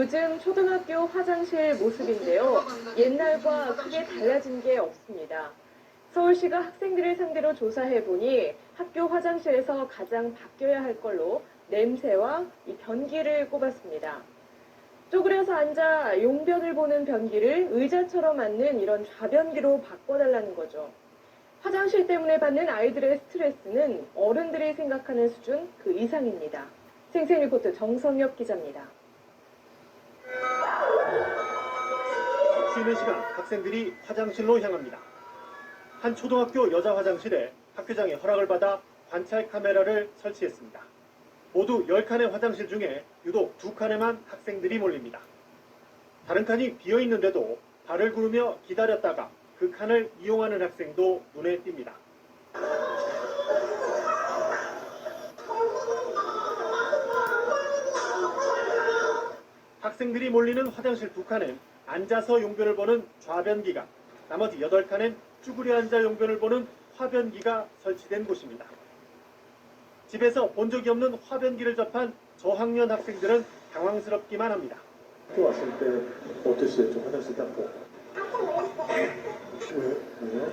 요즘 초등학교 화장실 모습인데요. 옛날과 크게 달라진 게 없습니다. 서울시가 학생들을 상대로 조사해보니 학교 화장실에서 가장 바뀌어야 할 걸로 냄새와 이 변기를 꼽았습니다. 쪼그려서 앉아 용변을 보는 변기를 의자처럼 앉는 이런 좌변기로 바꿔달라는 거죠. 화장실 때문에 받는 아이들의 스트레스는 어른들이 생각하는 수준 그 이상입니다. 생생리포트 정성엽 기자입니다. 쉬는 시간 학생들이 화장실로 향합니다. 한 초등학교 여자 화장실에 학교장의 허락을 받아 관찰 카메라를 설치했습니다. 모두 10칸의 화장실 중에 유독 2칸에만 학생들이 몰립니다. 다른 칸이 비어있는데도 발을 구르며 기다렸다가 그 칸을 이용하는 학생도 눈에 띕니다. 학생들이 몰리는 화장실 2칸엔 앉아서 용변을 보는 좌변기가, 나머지 8칸엔 쭈그려 앉아 용변을 보는 화변기가 설치된 곳입니다. 집에서 본 적이 없는 화변기를 접한 저학년 학생들은 당황스럽기만 합니다. 학교 왔을 때 어땠어요? 좀 화장실 딱 보고. 왜요?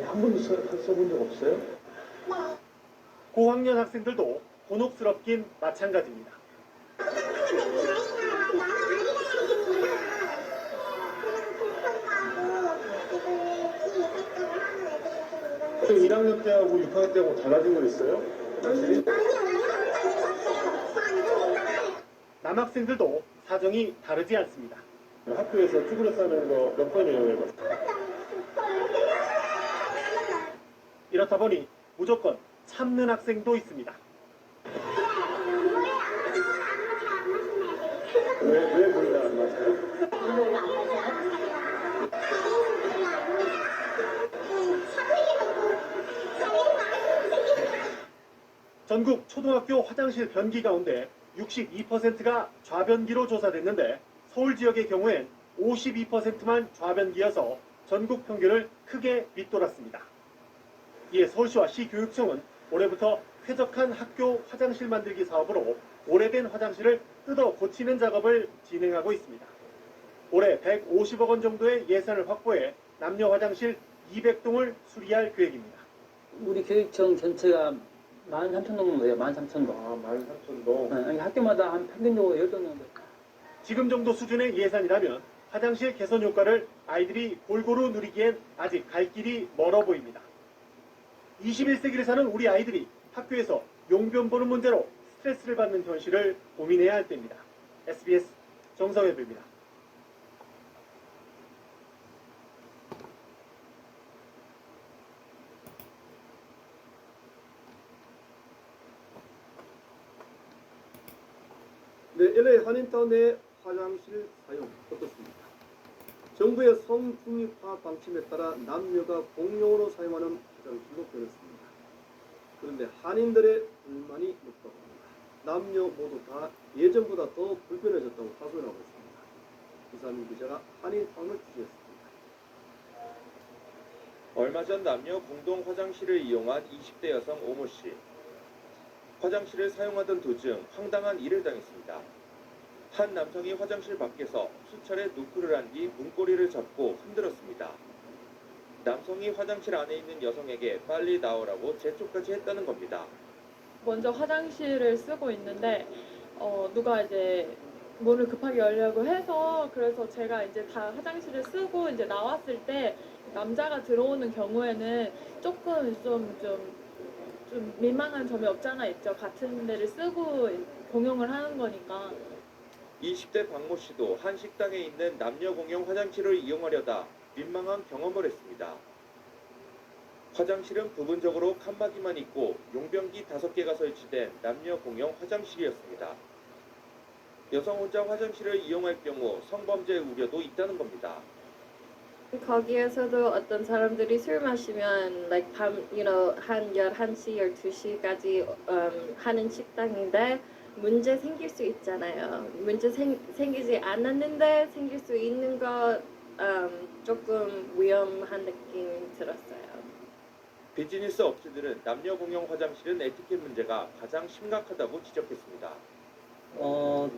한 번도 써본 적 없어요? 고학년 학생들도 곤혹스럽긴 마찬가지입니다. 1학년 때하고 6학년 때하고 달라진 거 있어요? 남학생들도 사정이 다르지 않습니다. 학교에서 쭈그려 싸는 거 몇 번 이용해봤어요? 이렇다 보니 무조건 참는 학생도 있습니다. 왜 물이 안 마셔요? 전국 초등학교 화장실 변기 가운데 62%가 좌변기로 조사됐는데 서울 지역의 경우엔 52%만 좌변기여서 전국 평균을 크게 밑돌았습니다. 이에 서울시와 시교육청은 올해부터 쾌적한 학교 화장실 만들기 사업으로 오래된 화장실을 뜯어 고치는 작업을 진행하고 있습니다. 올해 150억 원 정도의 예산을 확보해 남녀 화장실 200동을 수리할 계획입니다. 우리 교육청 전체가 13,000동 돼요. 13,000동. 아, 13,000동. 네, 학교마다 한 평균적으로 10동 정도. 지금 정도 수준의 예산이라면 화장실 개선 효과를 아이들이 골고루 누리기엔 아직 갈 길이 멀어 보입니다. 21세기를 사는 우리 아이들이 학교에서 용변 보는 문제로 스트레스를 받는 현실을 고민해야 할 때입니다. SBS 정성엽입니다. 네, LA 한인타운 내 화장실 사용 어떻습니까? 정부의 성중립화 방침에 따라 남녀가 공용으로 사용하는 화장실로 변했습니다. 그런데 한인들의 불만이 높다고 합니다. 남녀 모두 다 예전보다 더 불편해졌다고 하소연하고 있습니다. 이상민 기자가 한인타운을 취재했습니다. 얼마 전 남녀 공동 화장실을 이용한 20대 여성 오모 씨. 화장실을 사용하던 도중 황당한 일을 당했습니다. 한 남성이 화장실 밖에서 수차례 노크를 한 뒤 문고리를 잡고 흔들었습니다. 남성이 화장실 안에 있는 여성에게 빨리 나오라고 재촉까지 했다는 겁니다. 먼저 화장실을 쓰고 있는데 누가 이제 문을 급하게 열려고 해서 그래서 제가 이제 다 화장실을 쓰고 이제 나왔을 때 남자가 들어오는 경우에는 조금 좀 민망한 점이 없잖아 있죠. 같은 데를 쓰고 공용을 하는 거니까. 20대 박모 씨도 한 식당에 있는 남녀 공용 화장실을 이용하려다 민망한 경험을 했습니다. 화장실은 부분적으로 칸막이만 있고 용변기 5개가 설치된 남녀 공용 화장실이었습니다. 여성 혼자 화장실을 이용할 경우 성범죄 우려도 있다는 겁니다. 거기에서도 어떤 사람들이 술 마시면 like 밤, 한 11시, 12시까지 하는 식당인데 문제 생길 수 있잖아요. 문제 생기지 않았는데 생길 수 있는 거 조금 위험한 느낌 들었어요. 비즈니스 업체들은 남녀 공용 화장실은 에티켓 문제가 가장 심각하다고 지적했습니다.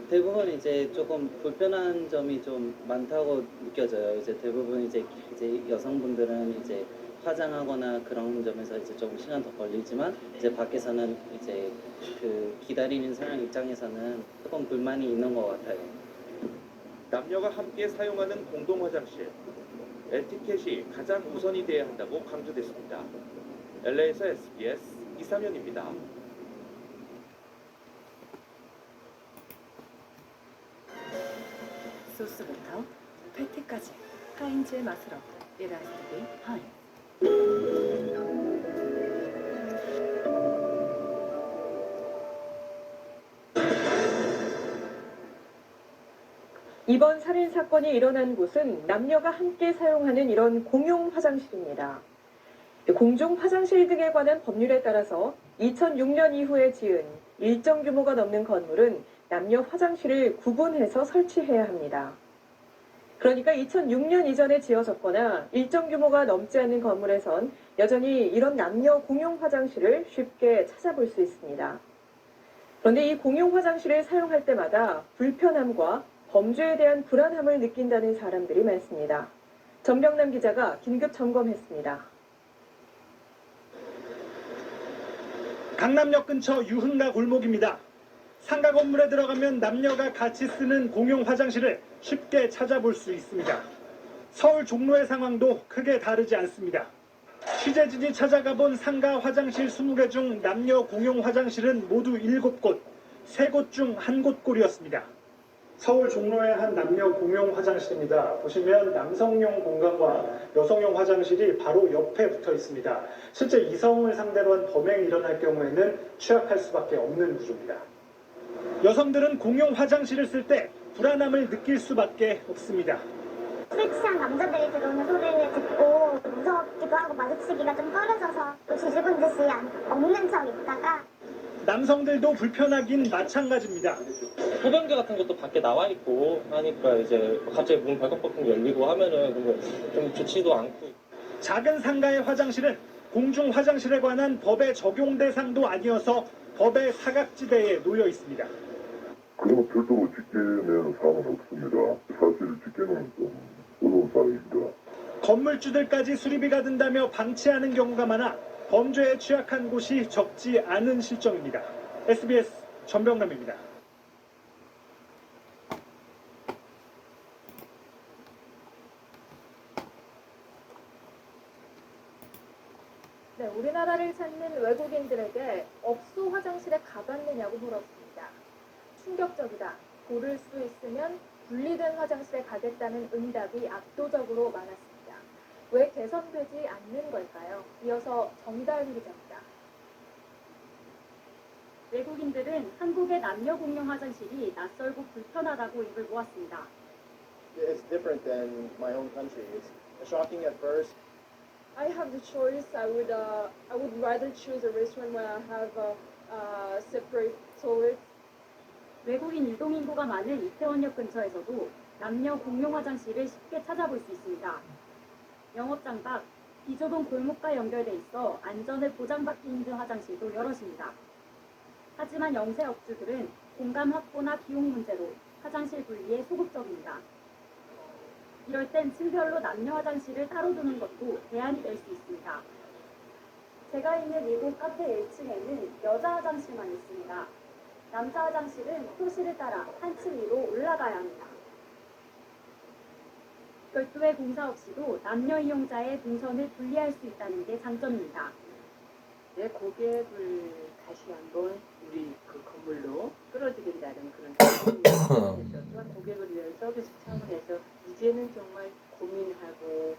대부분 이제 조금 불편한 점이 좀 많다고 느껴져요. 이제 대부분 이제 여성분들은 이제 화장하거나 그런 점에서 이제 조금 시간 더 걸리지만 이제 밖에서는 이제 그 기다리는 사람 입장에서는 조금 불만이 있는 것 같아요. 남녀가 함께 사용하는 공동 화장실. 에티켓이 가장 우선이 돼야 한다고 강조됐습니다. LA에서 SBS 이상현입니다. 소스부터 패티까지 하인즈의 맛으로 It has to be Heinz. 이번 살인 사건이 일어난 곳은 남녀가 함께 사용하는 이런 공용 화장실입니다. 공중 화장실 등에 관한 법률에 따라서 2006년 이후에 지은 일정 규모가 넘는 건물은 남녀 화장실을 구분해서 설치해야 합니다. 그러니까 2006년 이전에 지어졌거나 일정 규모가 넘지 않는 건물에선 여전히 이런 남녀 공용 화장실을 쉽게 찾아볼 수 있습니다. 그런데 이 공용 화장실을 사용할 때마다 불편함과 범죄에 대한 불안함을 느낀다는 사람들이 많습니다. 전병남 기자가 긴급 점검했습니다. 강남역 근처 유흥가 골목입니다. 상가 건물에 들어가면 남녀가 같이 쓰는 공용 화장실을 쉽게 찾아볼 수 있습니다. 서울 종로의 상황도 크게 다르지 않습니다. 취재진이 찾아가 본 상가 화장실 20개 중 남녀 공용 화장실은 모두 7곳, 3곳 중 1곳 꼴이었습니다. 서울 종로의 한 남녀 공용 화장실입니다. 보시면 남성용 공간과 여성용 화장실이 바로 옆에 붙어 있습니다. 실제 이성을 상대로 한 범행이 일어날 경우에는 취약할 수밖에 없는 구조입니다. 여성들은 공용 화장실을 쓸 때 불안함을 느낄 수밖에 없습니다. 술 취한 남자들이 들어오는 소리를 듣고 무섭기도 하고 마주치기가 좀 꺼려져서 또 지지군 듯이 없는 척 있다가 남성들도 불편하긴 마찬가지입니다. 소변기 같은 것도 밖에 나와 있고 하니까 이제 갑자기 문 벌컥벌컥 열리고 하면은 좀 좋지도 않고. 작은 상가의 화장실은 공중 화장실에 관한 법의 적용 대상도 아니어서 법의 사각지대에 놓여 있습니다. 그런 거 별도로 집계내는 사항은 없습니다. 사실 집계는 좀 어려운 사항입니다. 건물주들까지 수리비가 든다며 방치하는 경우가 많아 범죄에 취약한 곳이 적지 않은 실정입니다. SBS 전병남입니다. 네, 우리나라를 찾는 외국인들에게 업소 화장실에 가봤느냐고 물었습니다. 충격적이다. 고를 수 있으면 분리된 화장실에 가겠다는 응답이 압도적으로 많았습니다. 왜 개선되지 않는 걸까요? 이어서 정다은 기자입니다. 외국인들은 한국의 남녀 공용 화장실이 낯설고 불편하다고 입을 모았습니다. It's different than my own country. It's shocking at first. I have the choice. I would rather choose a restaurant where I have a separate toilet. 외국인 유동인구가 많은 이태원역 근처에서도 남녀 공용 화장실을 쉽게 찾아볼 수 있습니다. 영업장 밖 비좁은 골목과 연결돼 있어 안전을 보장받기 힘든 화장실도 여럿입니다. 하지만 영세 업주들은 공간 확보나 비용 문제로 화장실 분리에 소극적입니다. 이럴 땐 층별로 남녀 화장실을 따로 두는 것도 대안이 될 수 있습니다. 제가 있는 이곳 카페 1층에는 여자 화장실만 있습니다. 남자 화장실은 표시를 따라 한 층 위로 올라가야 합니다. 별도의 공사 없이도 남녀 이용자의 동선을 분리할 수 있다는 게 장점입니다. 내 고객을 다시 한번 우리 그 건물로 끌어들인다는 그런 차원에서 또한 고객을 위한 서비스 차원에서 이제는 정말 고민하고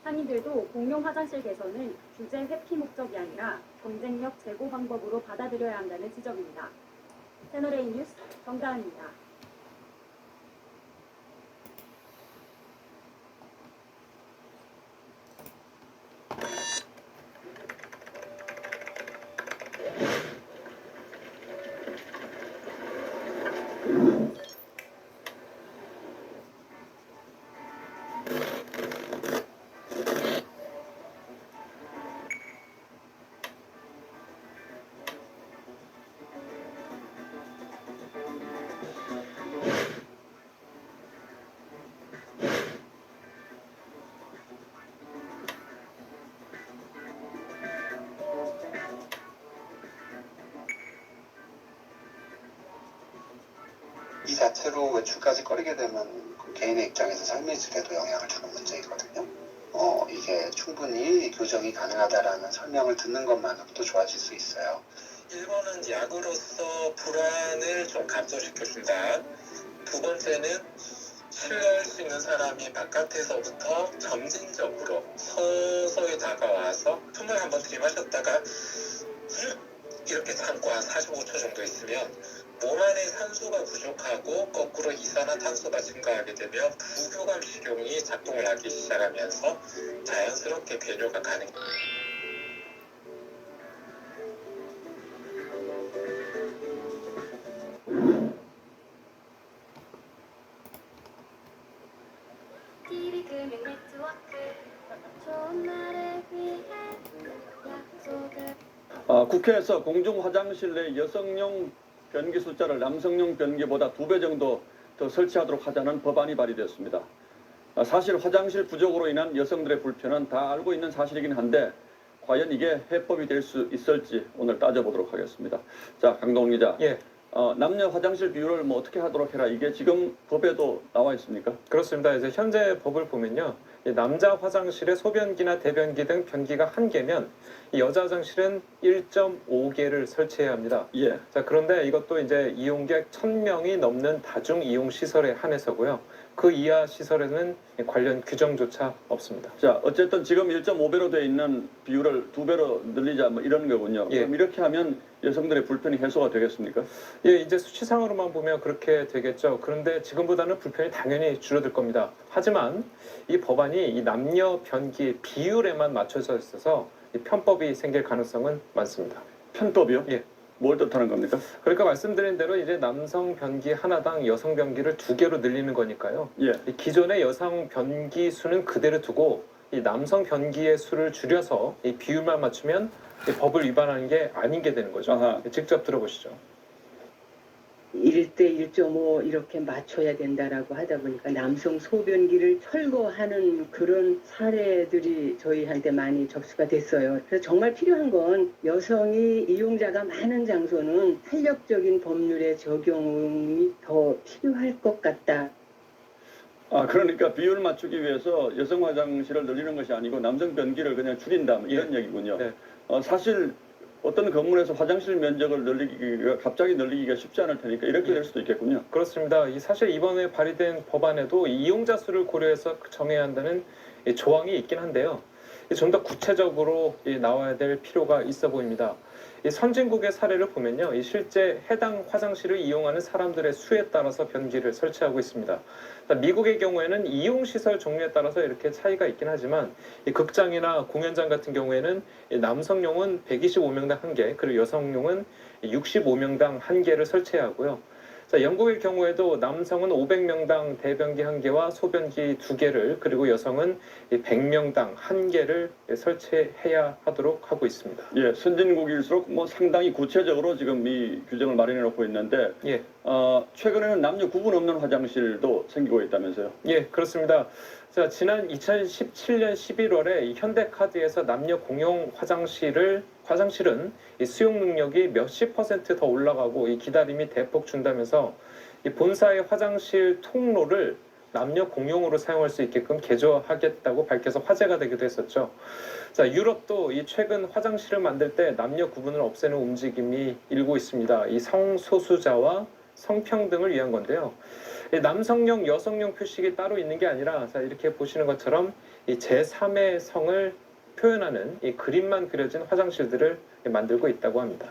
상인들도 공용 화장실 개선은 규제 회피 목적이 아니라 경쟁력 제고 방법으로 받아들여야 한다는 지적입니다. 채널A 뉴스 정다은입니다. 이 자체로 외출까지 꺼리게 되면 그 개인의 입장에서 삶의 질에도 영향을 주는 문제이거든요. 이게 충분히 교정이 가능하다라는 설명을 듣는 것만으로도 좋아질 수 있어요. 1번은 약으로서 불안을 좀 감소시켜준다. 두 번째는 신뢰할 수 있는 사람이 바깥에서부터 점진적으로 서서히 다가와서 숨을 한번 들이마셨다가 이렇게 참고 한 45초 정도 있으면 몸 안에 산소가 부족하고 거꾸로 이산화탄소가 증가하게 되면 부교감 식용이 작동을 하기 시작하면서 자연스럽게 배뇨가 가능해요. 국회에서 공중 화장실 내 여성용 변기 숫자를 남성용 변기보다 2배 정도 더 설치하도록 하자는 법안이 발의됐습니다. 사실 화장실 부족으로 인한 여성들의 불편은 다 알고 있는 사실이긴 한데 과연 이게 해법이 될 수 있을지 오늘 따져보도록 하겠습니다. 자, 강동원 기자. 예. 남녀 화장실 비율을 뭐 어떻게 하도록 해라, 이게 지금 법에도 나와 있습니까? 그렇습니다. 이제 현재 법을 보면요, 이 남자 화장실의 소변기나 대변기 등 변기가 1개면 이 여자 화장실은 1.5개를 설치해야 합니다. 예. 자, 그런데 이것도 이제 이용객 1000명이 넘는 다중 이용 시설에 한해서고요. 그 이하 시설에는 관련 규정조차 없습니다. 자, 어쨌든 지금 1.5배로 되어 있는 비율을 2배로 늘리자, 뭐 이런 거군요. 예. 그럼 이렇게 하면 여성들의 불편이 해소가 되겠습니까? 예, 이제 수치상으로만 보면 그렇게 되겠죠. 그런데 지금보다는 불편이 당연히 줄어들 겁니다. 하지만 이 법안이 이 남녀 변기의 비율에만 맞춰져 있어서 이 편법이 생길 가능성은 많습니다. 편법이요? 예. 뭘 뜻하는 겁니까? 그러니까 말씀드린 대로 이제 남성 변기 하나당 여성 변기를 2개로 늘리는 거니까요. 예. 이 기존의 여성 변기 수는 그대로 두고 이 남성 변기의 수를 줄여서 이 비율만 맞추면 이 법을 위반하는 게 아닌 게 되는 거죠. 아하. 직접 들어보시죠. 1대 1.5 이렇게 맞춰야 된다라고 하다 보니까 남성 소변기를 철거하는 그런 사례들이 저희한테 많이 접수가 됐어요. 그래서 정말 필요한 건 여성이 이용자가 많은 장소는 탄력적인 법률의 적용이 더 필요할 것 같다. 그러니까 비율 맞추기 위해서 여성 화장실을 늘리는 것이 아니고 남성 변기를 그냥 줄인다, 뭐 이런 얘기군요. 네. 사실 어떤 건물에서 화장실 면적을 늘리기가 갑자기 늘리기가 쉽지 않을 테니까 이렇게 될 수도 있겠군요. 그렇습니다. 사실 이번에 발의된 법안에도 이용자 수를 고려해서 정해야 한다는 조항이 있긴 한데요. 좀 더 구체적으로 나와야 될 필요가 있어 보입니다. 선진국의 사례를 보면요, 실제 해당 화장실을 이용하는 사람들의 수에 따라서 변기를 설치하고 있습니다. 미국의 경우에는 이용시설 종류에 따라서 이렇게 차이가 있긴 하지만 극장이나 공연장 같은 경우에는 남성용은 125명당 1개, 그리고 여성용은 65명당 1개를 설치해야 하고요. 영국의 경우에도 남성은 500명당 대변기 1개와 소변기 2개를, 그리고 여성은 100명당 1개를 설치해야 하도록 하고 있습니다. 예, 선진국일수록 뭐 상당히 구체적으로 지금 이 규정을 마련해 놓고 있는데, 예. 최근에는 남녀 구분 없는 화장실도 생기고 있다면서요? 예, 그렇습니다. 자, 지난 2017년 11월에 이 현대카드에서 남녀 공용 화장실은 이 수용 능력이 몇십 % 더 올라가고 이 기다림이 대폭 준다면서 이 본사의 화장실 통로를 남녀 공용으로 사용할 수 있게끔 개조하겠다고 밝혀서 화제가 되기도 했었죠. 자, 유럽도 이 최근 화장실을 만들 때 남녀 구분을 없애는 움직임이 일고 있습니다. 이 성소수자와 성평등을 위한 건데요. 남성용, 여성용 표식이 따로 있는 게 아니라, 자, 이렇게 보시는 것처럼 이 제3의 성을 표현하는 이 그림만 그려진 화장실들을 만들고 있다고 합니다.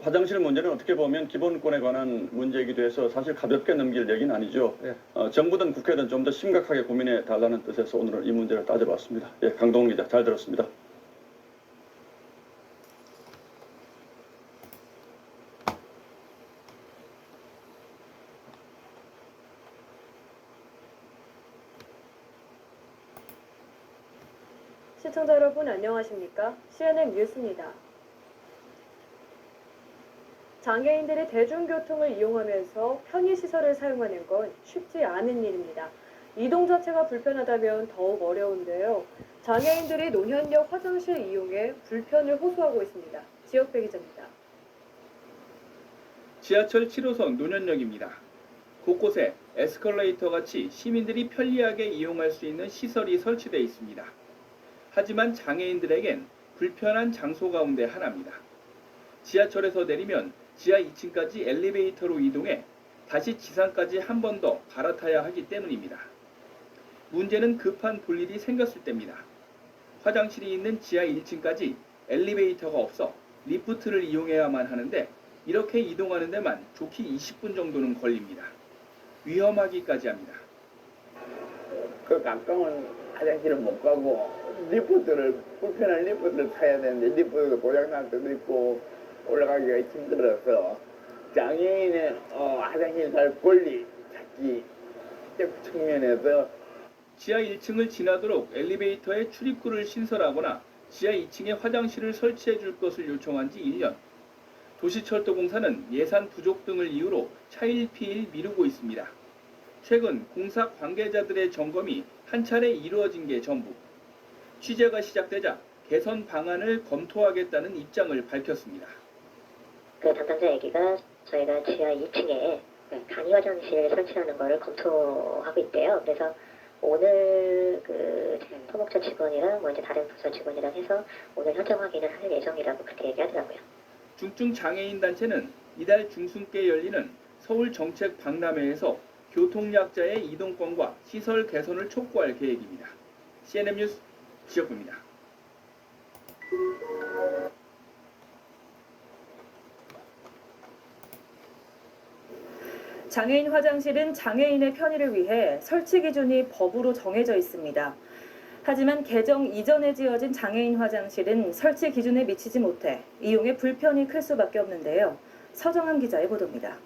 화장실 문제는 어떻게 보면 기본권에 관한 문제이기도 해서 사실 가볍게 넘길 얘기는 아니죠. 네. 정부든 국회든 좀 더 심각하게 고민해 달라는 뜻에서 오늘은 이 문제를 따져봤습니다. 예, 강동원 기자 잘 들었습니다. 시청자 여러분 안녕하십니까? CNN 뉴스입니다. 장애인들이 대중교통을 이용하면서 편의시설을 사용하는 건 쉽지 않은 일입니다. 이동 자체가 불편하다면 더욱 어려운데요. 장애인들이 노현역 화장실 이용에 불편을 호소하고 있습니다. 지역배 기자입니다. 지하철 7호선 노년역입니다. 곳곳에 에스컬레이터 같이 시민들이 편리하게 이용할 수 있는 시설이 설치되어 있습니다. 하지만 장애인들에겐 불편한 장소 가운데 하나입니다. 지하철에서 내리면 지하 2층까지 엘리베이터로 이동해 다시 지상까지 한 번 더 갈아타야 하기 때문입니다. 문제는 급한 볼일이 생겼을 때입니다. 화장실이 있는 지하 1층까지 엘리베이터가 없어 리프트를 이용해야만 하는데 이렇게 이동하는 데만 좋게 20분 정도는 걸립니다. 위험하기까지 합니다. 그 가까운 화장실을 못 가고 불편한 리프트를 타야 되는데 리프트가 고장날 때도 있고 올라가기가 힘들어서 장애인의 화장실 갈 권리 찾기 측면에서 지하 1층을 지나도록 엘리베이터에 출입구를 신설하거나 지하 2층에 화장실을 설치해 줄 것을 요청한 지 1년. 도시철도공사는 예산 부족 등을 이유로 차일피일 미루고 있습니다. 최근 공사 관계자들의 점검이 한 차례 이루어진 게 전부. 취재가 시작되자 개선 방안을 검토하겠다는 입장을 밝혔습니다. 그 담당자 얘기가 저희가 지하 2층에 간이 화장실 설치하는 거를 검토하고 있대요. 그래서 오늘 그 토목처 직원이랑 이제 다른 부서 직원이랑 해서 오늘 현장 확인을 할 예정이라고 그렇게 얘기하더라고요. 중증 장애인 단체는 이달 중순께 열리는 서울 정책 박람회에서 교통약자의 이동권과 시설 개선을 촉구할 계획입니다. CNN 뉴스 지역부입니다. 장애인 화장실은 장애인의 편의를 위해 설치 기준이 법으로 정해져 있습니다. 하지만 개정 이전에 지어진 장애인 화장실은 설치 기준에 미치지 못해 이용에 불편이 클 수밖에 없는데요. 서정함 기자의 보도입니다.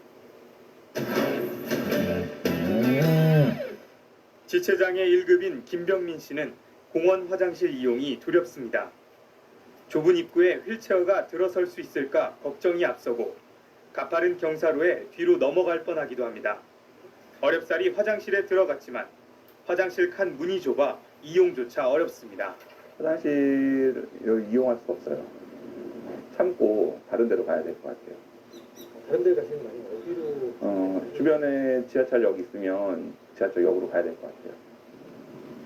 지체장애 1급인 김병민 씨는 공원 화장실 이용이 두렵습니다. 좁은 입구에 휠체어가 들어설 수 있을까 걱정이 앞서고 가파른 경사로에 뒤로 넘어갈 뻔하기도 합니다. 어렵사리 화장실에 들어갔지만 화장실 칸 문이 좁아 이용조차 어렵습니다. 화장실을 이용할 수 없어요. 참고 다른 데로 가야 될 것 같아요. 다른 데 가시는 거 아니에요? 어디로? 주변에 지하철역 있으면 지하철역으로 가야 될 것 같아요.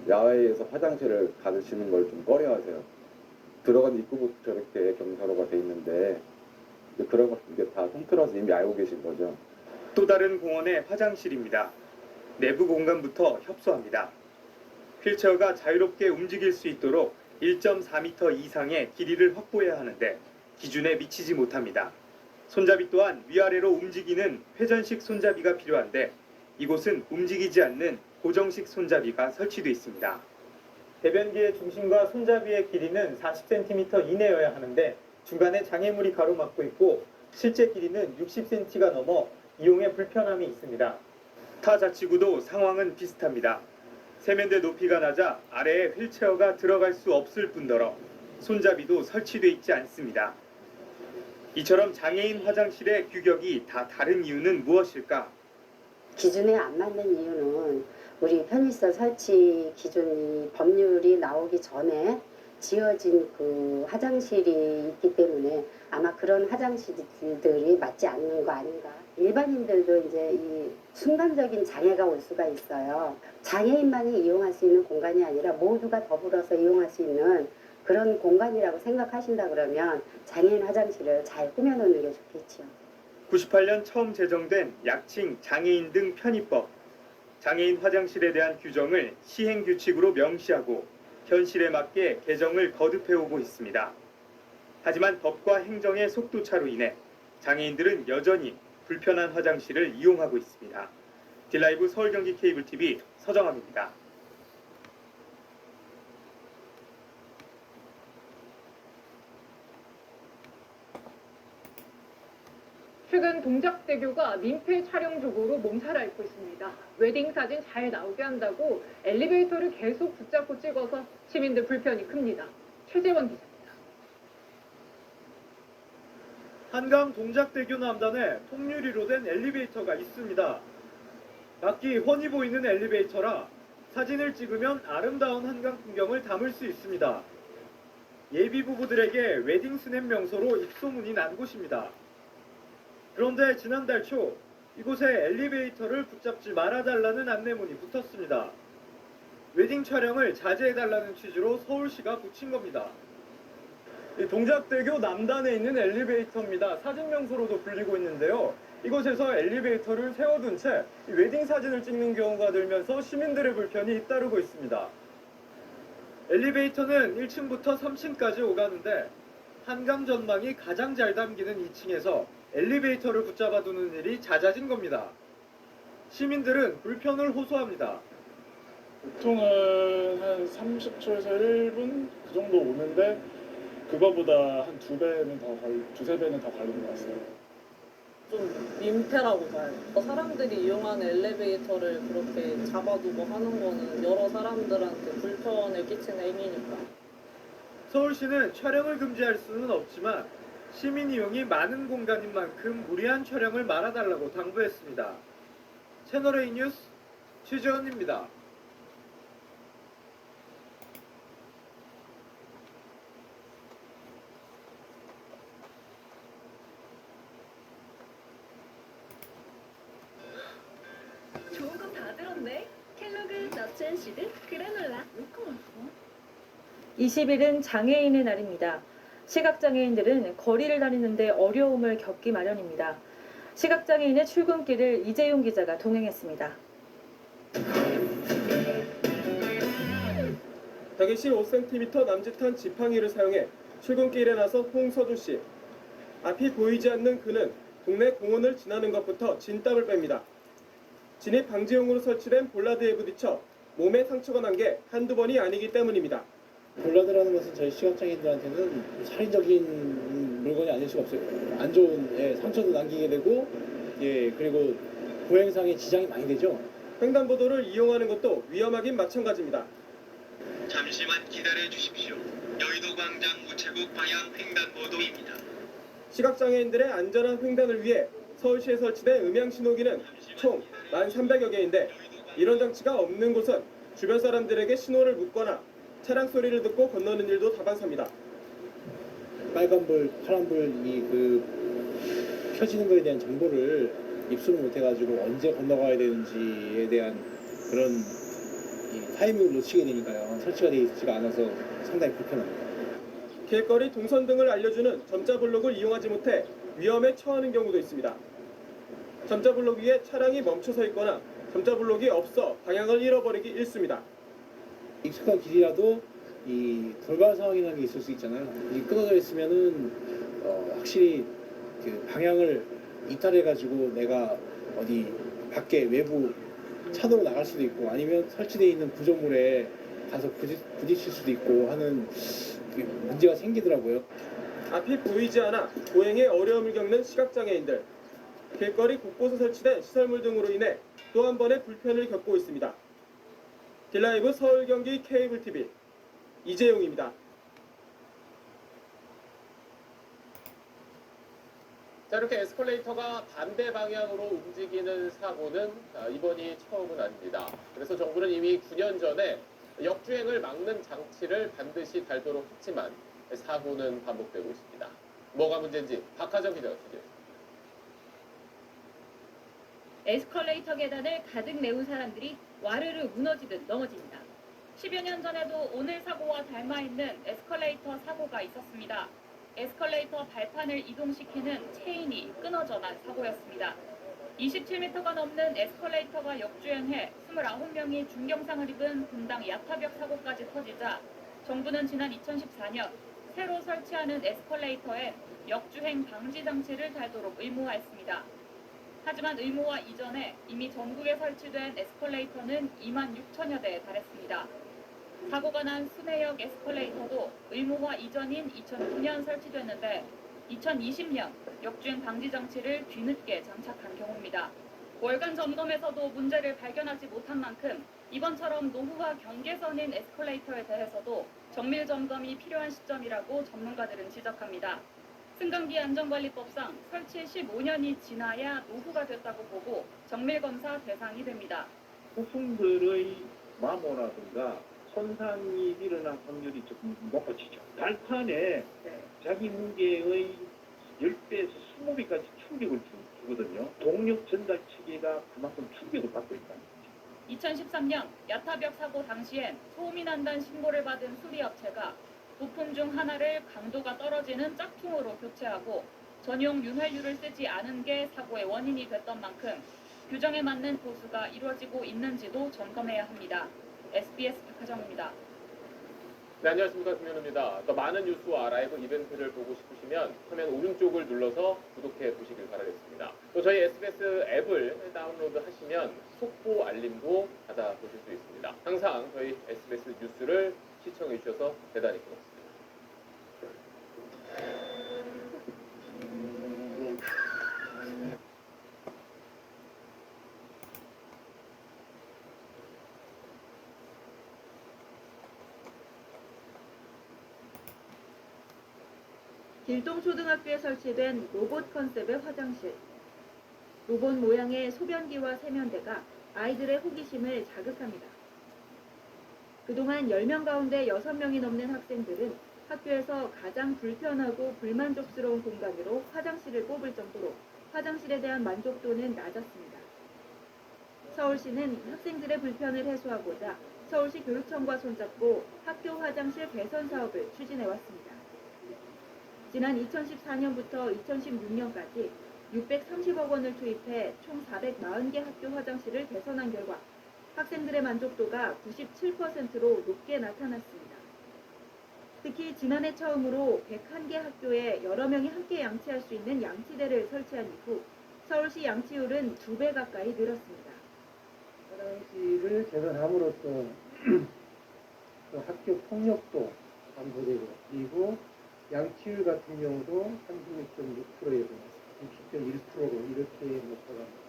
야외에서 화장실을 가시는 걸 좀 꺼려하세요. 들어간 입구부터 저렇게 경사로가 돼 있는데 그런 것 이게 다 통틀어서 이미 알고 계신 거죠. 또 다른 공원의 화장실입니다. 내부 공간부터 협소합니다. 휠체어가 자유롭게 움직일 수 있도록 1.4m 이상의 길이를 확보해야 하는데 기준에 미치지 못합니다. 손잡이 또한 위아래로 움직이는 회전식 손잡이가 필요한데 이곳은 움직이지 않는 고정식 손잡이가 설치되어 있습니다. 배변기의 중심과 손잡이의 길이는 40cm 이내여야 하는데 중간에 장애물이 가로막고 있고 실제 길이는 60cm가 넘어 이용에 불편함이 있습니다. 타 자치구도 상황은 비슷합니다. 세면대 높이가 낮아 아래에 휠체어가 들어갈 수 없을 뿐더러 손잡이도 설치되어 있지 않습니다. 이처럼 장애인 화장실의 규격이 다 다른 이유는 무엇일까? 기준에 안 맞는 이유는 우리 편의시설 설치 기준이 법률이 나오기 전에 지어진 그 화장실이 있기 때문에 아마 그런 화장실들이 맞지 않는 거 아닌가. 일반인들도 이제 이 순간적인 장애가 올 수가 있어요. 장애인만이 이용할 수 있는 공간이 아니라 모두가 더불어서 이용할 수 있는 그런 공간이라고 생각하신다 그러면 장애인 화장실을 잘 꾸며놓는 게 좋겠죠. 98년 처음 제정된 약칭 장애인 등 편의법. 장애인 화장실에 대한 규정을 시행규칙으로 명시하고 현실에 맞게 개정을 거듭해오고 있습니다. 하지만 법과 행정의 속도차로 인해 장애인들은 여전히 불편한 화장실을 이용하고 있습니다. 딜라이브 서울경기 케이블TV 서정함입니다. 최근 동작대교가 민폐 촬영적으로 몸살 앓고 있습니다. 웨딩 사진 잘 나오게 한다고 엘리베이터를 계속 붙잡고 찍어서 시민들 불편이 큽니다. 최재원 기자입니다. 한강 동작대교 남단에 통유리로 된 엘리베이터가 있습니다. 밖이 훤히 보이는 엘리베이터라 사진을 찍으면 아름다운 한강 풍경을 담을 수 있습니다. 예비 부부들에게 웨딩 스냅 명소로 입소문이 난 곳입니다. 그런데 지난달 초 이곳에 엘리베이터를 붙잡지 말아달라는 안내문이 붙었습니다. 웨딩 촬영을 자제해달라는 취지로 서울시가 붙인 겁니다. 동작대교 남단에 있는 엘리베이터입니다. 사진 명소로도 불리고 있는데요. 이곳에서 엘리베이터를 세워둔 채 웨딩 사진을 찍는 경우가 늘면서 시민들의 불편이 잇따르고 있습니다. 엘리베이터는 1층부터 3층까지 오가는데 한강 전망이 가장 잘 담기는 2층에서 엘리베이터를 붙잡아 두는 일이 잦아진 겁니다. 시민들은 불편을 호소합니다. 보통은 한 30초에서 1분 그 정도 오는데 그거보다 한 2배는 두세 배는 더 걸리는 것 같아요. 좀 민폐라고 봐요. 사람들이 이용하는 엘리베이터를 그렇게 잡아두고 하는 거는 여러 사람들한테 불편을 끼치는 행위니까. 서울시는 촬영을 금지할 수는 없지만 시민 이용이 많은 공간인 만큼 무리한 촬영을 말아달라고 당부했습니다. 채널A 뉴스 최지원입니다. 좋은 거 다 들었네. 켈로그 너츠앤시드 그래놀라. 20일은 장애인의 날입니다. 시각장애인들은 거리를 다니는데 어려움을 겪기 마련입니다. 시각장애인의 출근길을 이재용 기자가 동행했습니다. 125cm 남짓한 지팡이를 사용해 출근길에 나선 홍서준 씨. 앞이 보이지 않는 그는 동네 공원을 지나는 것부터 진땀을 뺍니다. 진입 방지용으로 설치된 볼라드에 부딪혀 몸에 상처가 난 게 한두 번이 아니기 때문입니다. 볼라드라는 것은 저희 시각장애인들한테는 살인적인 물건이 아닐 수가 없어요. 안 좋은 상처도 남기게 되고 그리고 보행상에 지장이 많이 되죠. 횡단보도를 이용하는 것도 위험하긴 마찬가지입니다. 잠시만 기다려 주십시오. 여의도 광장 우체국 방향 횡단보도입니다. 시각장애인들의 안전한 횡단을 위해 서울시에 설치된 음향신호기는 총 1,300여 개인데 이런 장치가 없는 곳은 주변 사람들에게 신호를 묻거나 차량 소리를 듣고 건너는 일도 다반사입니다. 빨간불, 파란불이 켜지는 것에 대한 정보를 입수를 못해가지고 언제 건너가야 되는지에 대한 그런 타이밍을 놓치게 되니까요. 설치가 되어 있지가 않아서 상당히 불편합니다. 길거리 동선 등을 알려주는 점자 블록을 이용하지 못해 위험에 처하는 경우도 있습니다. 점자 블록 위에 차량이 멈춰서 있거나 점자 블록이 없어 방향을 잃어버리기 일쑤입니다. 익숙한 길이라도 이 돌발 상황이라는 게 있을 수 있잖아요. 이 끊어져 있으면은 확실히 그 방향을 이탈해가지고 내가 어디 밖에 외부 차도로 나갈 수도 있고 아니면 설치되어 있는 구조물에 가서 부딪힐 수도 있고 하는 문제가 생기더라고요. 앞이 보이지 않아 보행에 어려움을 겪는 시각장애인들. 길거리 곳곳에 설치된 시설물 등으로 인해 또 한 번의 불편을 겪고 있습니다. 딜라이브 서울 경기 케이블 TV 이재용입니다. 자, 이렇게 에스컬레이터가 반대 방향으로 움직이는 사고는 이번이 처음은 아닙니다. 그래서 정부는 이미 9년 전에 역주행을 막는 장치를 반드시 달도록 했지만 사고는 반복되고 있습니다. 뭐가 문제인지 박하정 기자가 취재했습니다. 에스컬레이터 계단을 가득 메운 사람들이 와르르 무너지듯 넘어집니다. 10여 년 전에도 오늘 사고와 닮아있는 에스컬레이터 사고가 있었습니다. 에스컬레이터 발판을 이동시키는 체인이 끊어져 난 사고였습니다. 27m가 넘는 에스컬레이터가 역주행해 29명이 중경상을 입은 분당 야타벽 사고까지 터지자 정부는 지난 2014년 새로 설치하는 에스컬레이터에 역주행 방지 장치를 달도록 의무화했습니다. 하지만 의무화 이전에 이미 전국에 설치된 에스컬레이터는 2만 6천여 대에 달했습니다. 사고가 난 순회역 에스컬레이터도 의무화 이전인 2009년 설치됐는데 2020년 역주행 방지 장치를 뒤늦게 장착한 경우입니다. 월간 점검에서도 문제를 발견하지 못한 만큼 이번처럼 노후화 경계선인 에스컬레이터에 대해서도 정밀 점검이 필요한 시점이라고 전문가들은 지적합니다. 승강기 안전관리법상 설치 15년이 지나야 노후가 됐다고 보고 정밀검사 대상이 됩니다. 부품들의 마모라든가 손상이 일어날 확률이 조금 높아지죠. 발판에 자기 무게의 10배에서 20배까지 충격을 주거든요. 동력 전달 체계가 그만큼 충격을 받고 있다는 거죠. 2013년 야타벽 사고 당시엔 소음이 난다는 신고를 받은 수리업체가 부품 중 하나를 강도가 떨어지는 짝퉁으로 교체하고 전용 윤활유를 쓰지 않은 게 사고의 원인이 됐던 만큼 규정에 맞는 보수가 이루어지고 있는지도 점검해야 합니다. SBS 박하정입니다. 네, 안녕하십니까. 김현우입니다. 더 많은 뉴스와 라이브 이벤트를 보고 싶으시면 화면 오른쪽을 눌러서 구독해 보시길 바라겠습니다. 또 저희 SBS 앱을 다운로드 하시면 속보 알림도 받아보실 수 있습니다. 항상 저희 SBS 뉴스를 시청해 주셔서 대단히 고맙습니다. 길동초등학교에 설치된 로봇 컨셉의 화장실. 로봇 모양의 소변기와 세면대가 아이들의 호기심을 자극합니다. 그동안 10명 가운데 6명이 넘는 학생들은 학교에서 가장 불편하고 불만족스러운 공간으로 화장실을 꼽을 정도로 화장실에 대한 만족도는 낮았습니다. 서울시는 학생들의 불편을 해소하고자 서울시 교육청과 손잡고 학교 화장실 개선 사업을 추진해왔습니다. 지난 2014년부터 2016년까지 630억 원을 투입해 총 440개 학교 화장실을 개선한 결과 학생들의 만족도가 97%로 높게 나타났습니다. 특히 지난해 처음으로 101개 학교에 여러 명이 함께 양치할 수 있는 양치대를 설치한 이후 서울시 양치율은 2배 가까이 늘었습니다. 화장실을 개선함으로써 또 학교 폭력도 감소되고 그리고 양치율 같은 경우도 36.6%에서 60.1%로 이렇게 높아갑니다.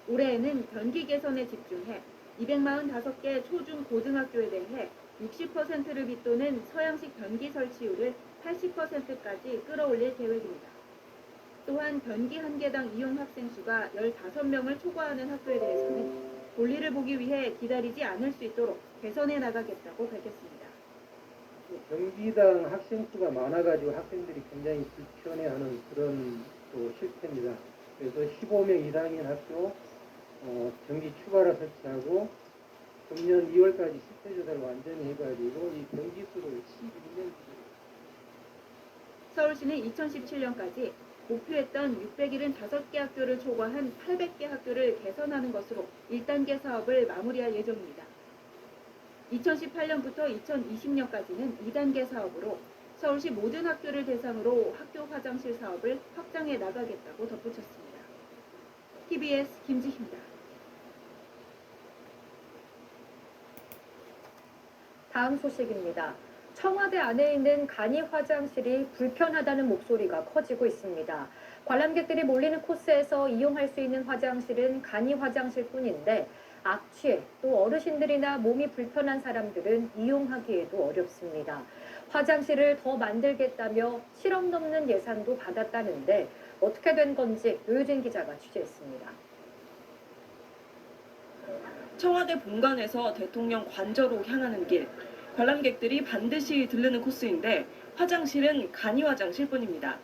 올해에는 변기 개선에 집중해 245개 초중 고등학교에 대해 60%를 밑도는 서양식 변기 설치율을 80%까지 끌어올릴 계획입니다. 또한 변기 한 개당 이용 학생 수가 15명을 초과하는 학교에 대해서는 볼일을 보기 위해 기다리지 않을 수 있도록 개선해 나가겠다고 밝혔습니다. 변기당 학생 수가 많아가지고 학생들이 굉장히 불편해하는 그런 또 실태입니다. 그래서 15명 이상인 학교 변기 추가로 설치하고 금년 2월까지 실태 조사를 완전히 해가지고 이 변기 수를 11명. 서울시는 2017년까지 목표했던 675개 학교를 초과한 800개 학교를 개선하는 것으로 1단계 사업을 마무리할 예정입니다. 2018년부터 2020년까지는 2단계 사업으로 서울시 모든 학교를 대상으로 학교 화장실 사업을 확장해 나가겠다고 덧붙였습니다. TBS 김지희입니다. 다음 소식입니다. 청와대 안에 있는 간이 화장실이 불편하다는 목소리가 커지고 있습니다. 관람객들이 몰리는 코스에서 이용할 수 있는 화장실은 간이 화장실뿐인데 악취, 또 어르신들이나 몸이 불편한 사람들은 이용하기에도 어렵습니다. 화장실을 더 만들겠다며 실험 넘는 예산도 받았다는데 어떻게 된 건지 노유진 기자가 취재했습니다. 청와대 본관에서 대통령 관저로 향하는 길, 관람객들이 반드시 들르는 코스인데 화장실은 간이 화장실뿐입니다.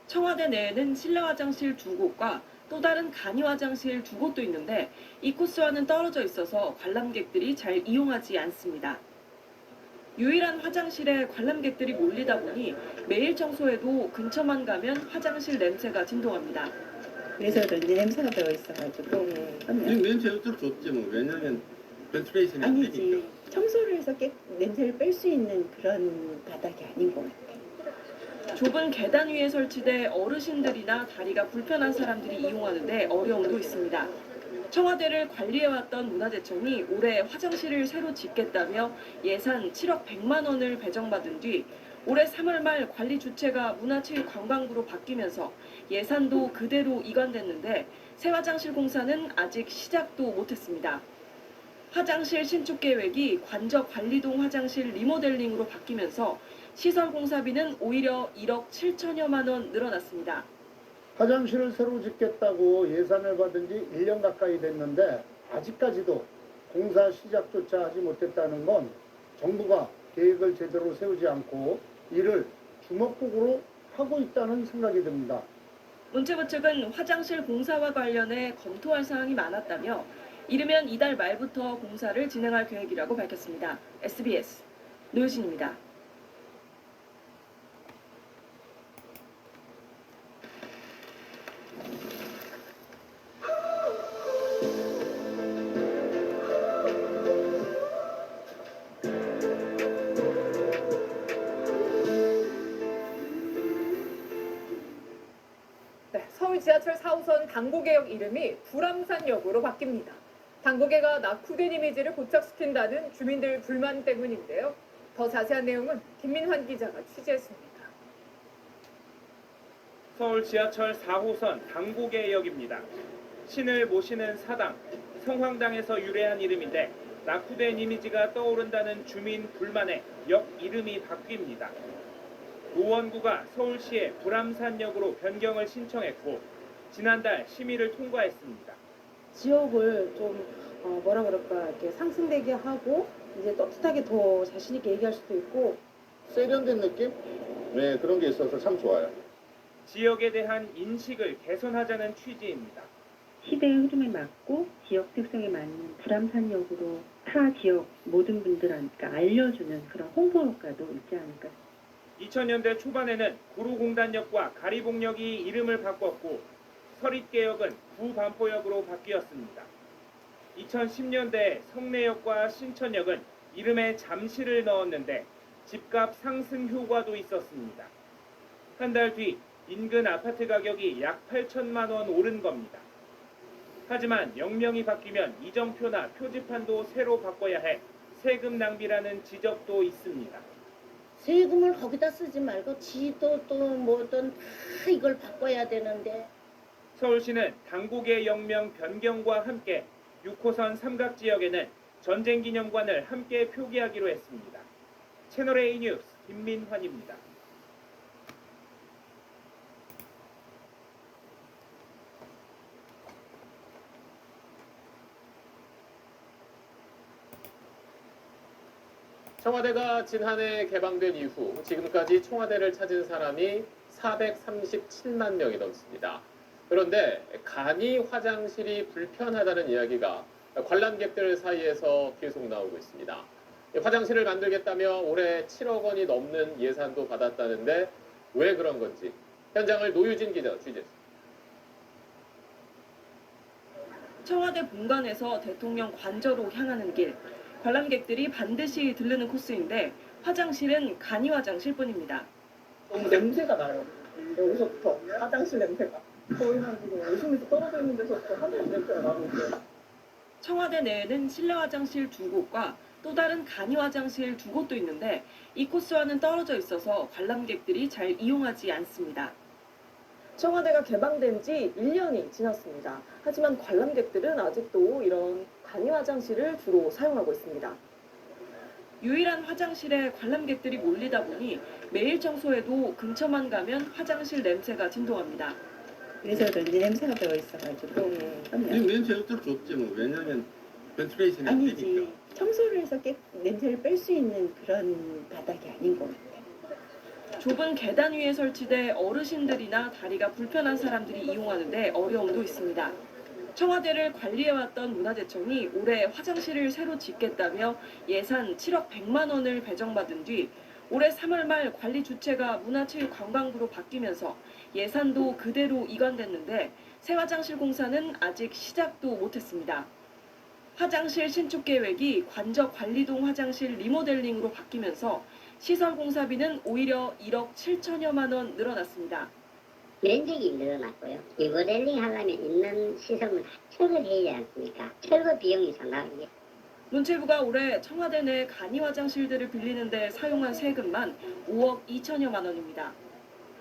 청와대 내에는 실내 화장실 2곳과 또 다른 간이 화장실 2곳도 있는데 이 코스와는 떨어져 있어서 관람객들이 잘 이용하지 않습니다. 유일한 화장실에 관람객들이 몰리다 보니 매일 청소해도 근처만 가면 화장실 냄새가 진동합니다. 그래서 그런지 냄새가 배어 있어가지고 냄새도 좀 좋지 뭐. 왜냐면 벤틀레이션이 안 되니까. 아니지. 청소를 해서 냄새를 뺄 수 있는 그런 바닥이 아닌 것 같아. 좁은 계단 위에 설치돼 어르신들이나 다리가 불편한 사람들이 이용하는데 어려움도 있습니다. 청와대를 관리해왔던 문화재청이 올해 화장실을 새로 짓겠다며 예산 7억 100만 원을 배정받은 뒤 올해 3월 말 관리 주체가 문화체육관광부로 바뀌면서 예산도 그대로 이관됐는데 새 화장실 공사는 아직 시작도 못했습니다. 화장실 신축 계획이 관저 관리동 화장실 리모델링으로 바뀌면서 시설 공사비는 오히려 1억 7천여만 원 늘어났습니다. 화장실을 새로 짓겠다고 예산을 받은 지 1년 가까이 됐는데 아직까지도 공사 시작조차 하지 못했다는 건 정부가 계획을 제대로 세우지 않고 이를 주먹국으로 하고 있다는 생각이 듭니다. 문체부 측은 화장실 공사와 관련해 검토할 사항이 많았다며 이르면 이달 말부터 공사를 진행할 계획이라고 밝혔습니다. SBS 노유진입니다. 네, 서울 지하철 4호선 당고개역 이름이 불암산역으로 바뀝니다. 당고개가 낙후된 이미지를 고착시킨다는 주민들 불만 때문인데요. 더 자세한 내용은 김민환 기자가 취재했습니다. 서울 지하철 4호선 당고개역입니다. 신을 모시는 사당, 성황당에서 유래한 이름인데 낙후된 이미지가 떠오른다는 주민 불만에 역 이름이 바뀝니다. 노원구가 서울시에 불암산역으로 변경을 신청했고 지난달 심의를 통과했습니다. 지역을 좀 뭐라 그럴까 이렇게 상승되게 하고 이제 떳떳하게 더 자신 있게 얘기할 수도 있고 세련된 느낌? 네, 그런 게 있어서 참 좋아요. 지역에 대한 인식을 개선하자는 취지입니다. 시대의 흐름에 맞고 지역 특성에 맞는 불암산역으로 타 지역 모든 분들한테 알려주는 그런 홍보 효과도 있지 않을까. 2000년대 초반에는 구로공단역과 가리봉역이 이름을 바꿨고 서릿개역은 구반포역으로 바뀌었습니다. 2010년대 성내역과 신천역은 이름에 잠시를 넣었는데 집값 상승 효과도 있었습니다. 한 달 뒤 인근 아파트 가격이 약 8천만 원 오른 겁니다. 하지만 역명이 바뀌면 이정표나 표지판도 새로 바꿔야 해 세금 낭비라는 지적도 있습니다. 세금을 거기다 쓰지 말고 지도 또 뭐든 다 이걸 바꿔야 되는데. 서울시는 당고개 역명 변경과 함께 6호선 삼각지역에는 전쟁기념관을 함께 표기하기로 했습니다. 채널A 뉴스 김민환입니다. 청와대가 지난해 개방된 이후 지금까지 청와대를 찾은 사람이 437만 명이 넘습니다. 그런데 간이 화장실이 불편하다는 이야기가 관람객들 사이에서 계속 나오고 있습니다. 화장실을 만들겠다며 올해 7억 원이 넘는 예산도 받았다는데 왜 그런 건지 현장을 노유진 기자 취재했습니다. 청와대 본관에서 대통령 관저로 향하는 길, 관람객들이 반드시 들르는 코스인데 화장실은 간이 화장실뿐입니다. 너무 냄새가 나요. 여기서부터 화장실 냄새가. 거의 한 50m 떨어져 있는 데서부터 화장실 냄새가 나고 있어요. 청와대 내에는 실내 화장실 2곳과 또 다른 간이 화장실 2곳도 있는데 이 코스와는 떨어져 있어서 관람객들이 잘 이용하지 않습니다. 청와대가 개방된 지 1년이 지났습니다. 하지만 관람객들은 아직도 이런 간이 화장실을 주로 사용하고 있습니다. 유일한 화장실에 관람객들이 몰리다 보니 매일 청소해도 근처만 가면 화장실 냄새가 진동합니다. 그래서 그런지 냄새가 배어 있어가지고. 냄새 어쩔 수 없지 뭐. 왜냐면 벤틸레이션이 아니지. 되니까. 청소를 해서 냄새를 뺄 수 있는 그런 바닥이 아닌 것 같아요. 좁은 계단 위에 설치돼 어르신들이나 다리가 불편한 사람들이 이용하는데 어려움도 있습니다. 청와대를 관리해왔던 문화재청이 올해 화장실을 새로 짓겠다며 예산 7억 100만 원을 배정받은 뒤 올해 3월 말 관리 주체가 문화체육관광부로 바뀌면서 예산도 그대로 이관됐는데 새 화장실 공사는 아직 시작도 못했습니다. 화장실 신축 계획이 관저관리동 화장실 리모델링으로 바뀌면서 시설 공사비는 오히려 1억 7천여만 원 늘어났습니다. 면적이 늘어났고요. 리모델링 하려면 있는 시설은 다 철거해야 하지 않습니까? 철거 비용이 상당하게. 문체부가 올해 청와대 내 간이 화장실들을 빌리는 데 사용한 세금만 5억 2천여만 원입니다.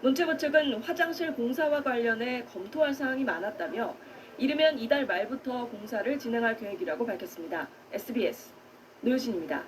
문체부 측은 화장실 공사와 관련해 검토할 사항이 많았다며 이르면 이달 말부터 공사를 진행할 계획이라고 밝혔습니다. SBS 노유진입니다.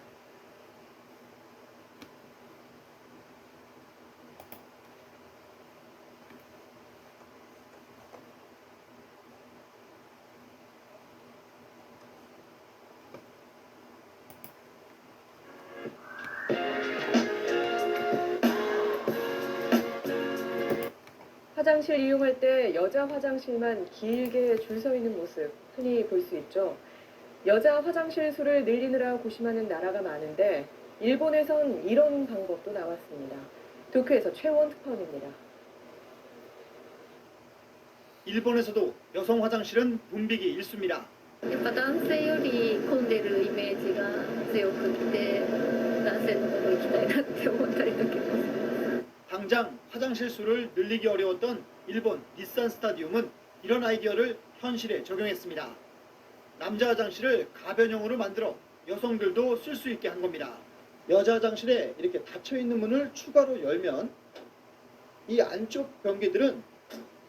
화장실 이용할 때 여자 화장실만 길게 줄 서 있는 모습 흔히 볼 수 있죠. 여자 화장실 수를 늘리느라 고심하는 나라가 많은데 일본에선 이런 방법도 나왔습니다. 도쿄에서 최원 특파원입니다. 일본에서도 여성 화장실은 붐비기 일쑤입니다. やっぱ男性より混んでるイメージが強くって男性の方行きたいなって思ったり時も 당장 화장실 수를 늘리기 어려웠던 일본 닛산 스타디움은 이런 아이디어를 현실에 적용했습니다. 남자 화장실을 가변형으로 만들어 여성들도 쓸 수 있게 한 겁니다. 여자 화장실에 이렇게 닫혀 있는 문을 추가로 열면 이 안쪽 변기들은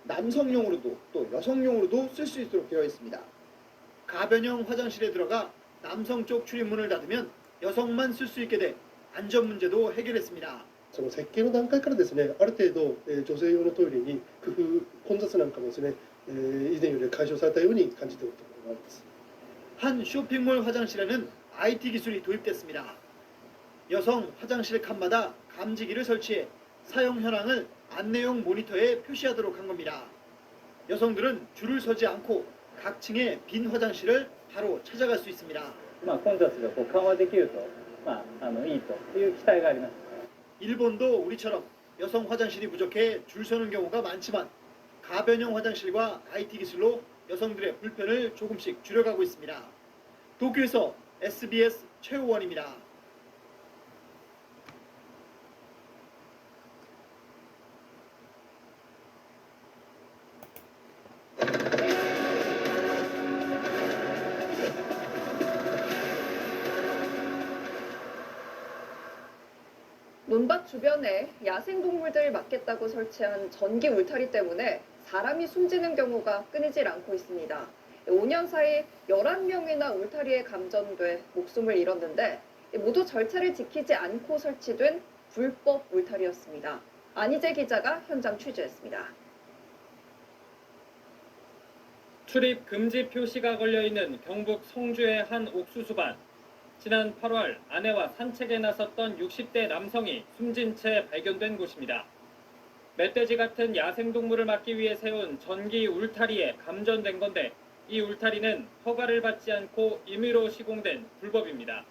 남성용으로도 또 여성용으로도 쓸 수 있도록 되어 있습니다. 가변형 화장실에 들어가 남성 쪽 출입문을 닫으면 여성만 쓸 수 있게 돼 안전 문제도 해결했습니다. その設計の段階からですね、ある程度、女性用のトイレに工夫、混雑なんかもですね、以前より解消されたように感じているところがあります。 한 쇼핑몰 화장실에는 IT 기술이 도입됐습니다. 여성 화장실 칸마다 감지기를 설치해 사용 현황을 안내용 모니터에 표시하도록 한 겁니다. 여성들은 줄을 서지 않고 각 층의 빈 화장실을 바로 찾아갈 수 있습니다. 混雑が緩和できると、いいという期待があります。 일본도 우리처럼 여성 화장실이 부족해 줄 서는 경우가 많지만 가변형 화장실과 IT 기술로 여성들의 불편을 조금씩 줄여가고 있습니다. 도쿄에서 SBS 최우원입니다. 논밭 주변에 야생동물들 맞겠다고 설치한 전기 울타리 때문에 사람이 숨지는 경우가 끊이질 않고 있습니다. 5년 사이 11명이나 울타리에 감전돼 목숨을 잃었는데 모두 절차를 지키지 않고 설치된 불법 울타리였습니다. 안희재 기자가 현장 취재했습니다. 출입 금지 표시가 걸려있는 경북 성주의 한 옥수수밭. 지난 8월 아내와 산책에 나섰던 60대 남성이 숨진 채 발견된 곳입니다. 멧돼지 같은 야생동물을 막기 위해 세운 전기 울타리에 감전된 건데 이 울타리는 허가를 받지 않고 임의로 시공된 불법입니다.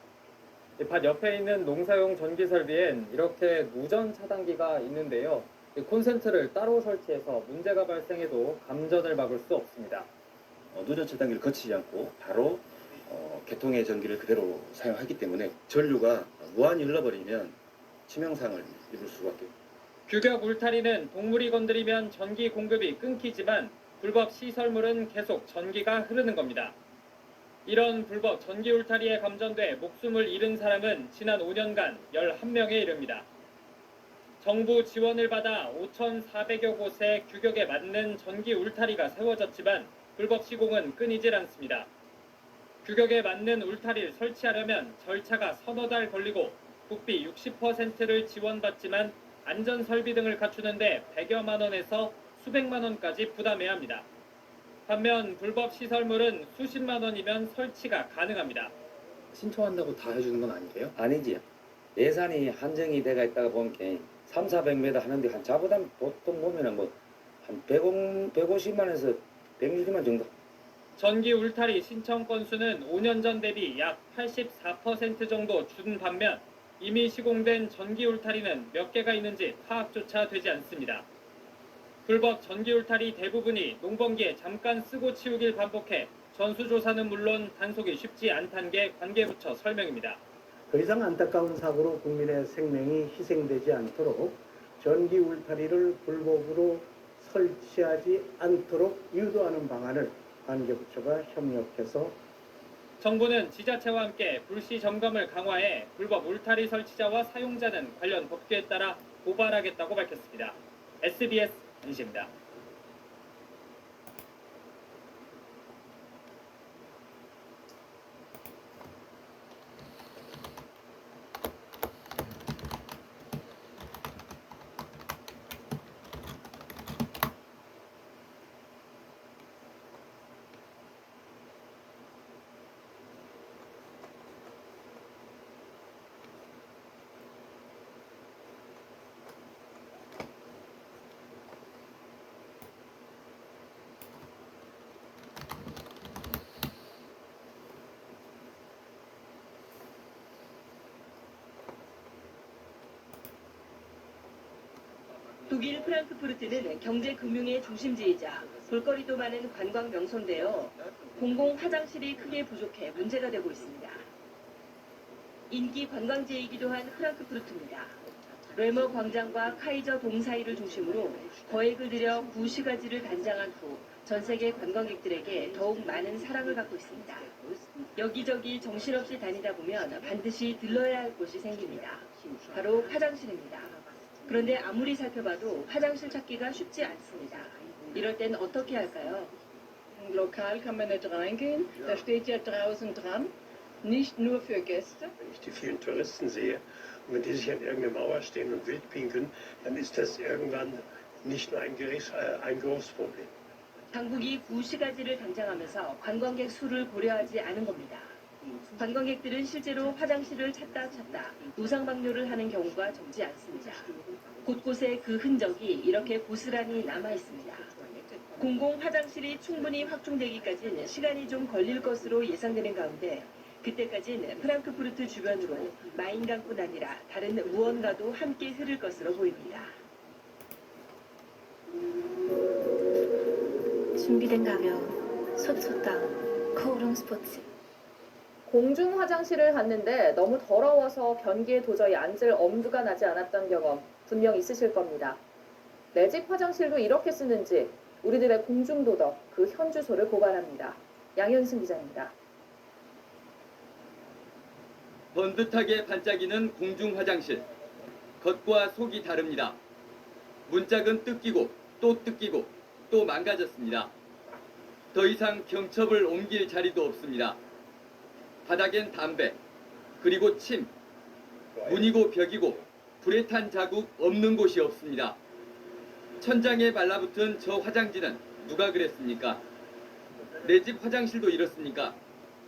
밭 옆에 있는 농사용 전기 설비엔 이렇게 무전 차단기가 있는데요. 콘센트를 따로 설치해서 문제가 발생해도 감전을 막을 수 없습니다. 누전 차단기를 거치지 않고 바로 개통의 전기를 그대로 사용하기 때문에 전류가 무한히 흘러버리면 치명상을 입을 수밖에. 규격 울타리는 동물이 건드리면 전기 공급이 끊기지만 불법 시설물은 계속 전기가 흐르는 겁니다. 이런 불법 전기 울타리에 감전돼 목숨을 잃은 사람은 지난 5년간 11명에 이릅니다. 정부 지원을 받아 5,400여 곳에 규격에 맞는 전기 울타리가 세워졌지만 불법 시공은 끊이질 않습니다. 규격에 맞는 울타리를 설치하려면 절차가 서너 달 걸리고 국비 60%를 지원받지만 안전설비 등을 갖추는데 100여만 원에서 수백만 원까지 부담해야 합니다. 반면 불법 시설물은 수십만 원이면 설치가 가능합니다. 신청한다고 다 해주는 건 아니에요? 아니지요. 예산이 한정이 돼가 있다가 보니까 3, 400m 하는데 한 자부담 보통 보면은 한 150만 원에서 160만 정도. 전기 울타리 신청 건수는 5년 전 대비 약 84% 정도 준 반면 이미 시공된 전기 울타리는 몇 개가 있는지 파악조차 되지 않습니다. 불법 전기 울타리 대부분이 농번기에 잠깐 쓰고 치우길 반복해 전수조사는 물론 단속이 쉽지 않다는 게 관계부처 설명입니다. 더 이상 안타까운 사고로 국민의 생명이 희생되지 않도록 전기 울타리를 불법으로 설치하지 않도록 유도하는 방안을 관계부처가 협력해서 정부는 지자체와 함께 불시 점검을 강화해 불법 울타리 설치자와 사용자는 관련 법규에 따라 고발하겠다고 밝혔습니다. SBS 안시입니다. 독일 프랑크푸르트는 경제금융의 중심지이자 볼거리도 많은 관광 명소인데요. 공공 화장실이 크게 부족해 문제가 되고 있습니다. 인기 관광지이기도 한 프랑크푸르트입니다. 레머 광장과 카이저 동 사이를 중심으로 거액을 들여 구시가지를 단장한 후 전 세계 관광객들에게 더욱 많은 사랑을 받고 있습니다. 여기저기 정신없이 다니다 보면 반드시 들러야 할 곳이 생깁니다. 바로 화장실입니다. 그런데 아무리 살펴봐도 화장실 찾기가 쉽지 않습니다. 이럴 땐 어떻게 할까요? Lokal kann man nicht reingehen, da steht ja draußen dran, nicht nur für Gäste. Wenn ich die vielen Touristen sehe und wenn die sich an irgendeiner Mauer stehen und wild pinkeln, dann ist das irgendwann nicht nur ein Geruchsproblem. 당국이 구시가지를 단장하면서 관광객 수를 고려하지 않은 겁니다. 관광객들은 실제로 화장실을 찾다 노상방뇨를 하는 경우가 적지 않습니다. 곳곳에 그 흔적이 이렇게 고스란히 남아 있습니다. 공공 화장실이 충분히 확충되기까지는 시간이 좀 걸릴 것으로 예상되는 가운데 그때까지는 프랑크푸르트 주변으로 마인강뿐 아니라 다른 무언가도 함께 흐를 것으로 보입니다. 준비된 가면 소초당 거울음 스포츠. 공중 화장실을 갔는데 너무 더러워서 변기에 도저히 앉을 엄두가 나지 않았던 경험 분명 있으실 겁니다. 내 집 화장실도 이렇게 쓰는지 우리들의 공중도덕 그 현주소를 고발합니다. 양현승 기자입니다. 번듯하게 반짝이는 공중 화장실. 겉과 속이 다릅니다. 문짝은 뜯기고 또 뜯기고 또 망가졌습니다. 더 이상 경첩을 옮길 자리도 없습니다. 바닥엔 담배, 그리고 침, 문이고 벽이고 불에 탄 자국 없는 곳이 없습니다. 천장에 발라붙은 저 화장지는 누가 그랬습니까? 내 집 화장실도 이렇습니까?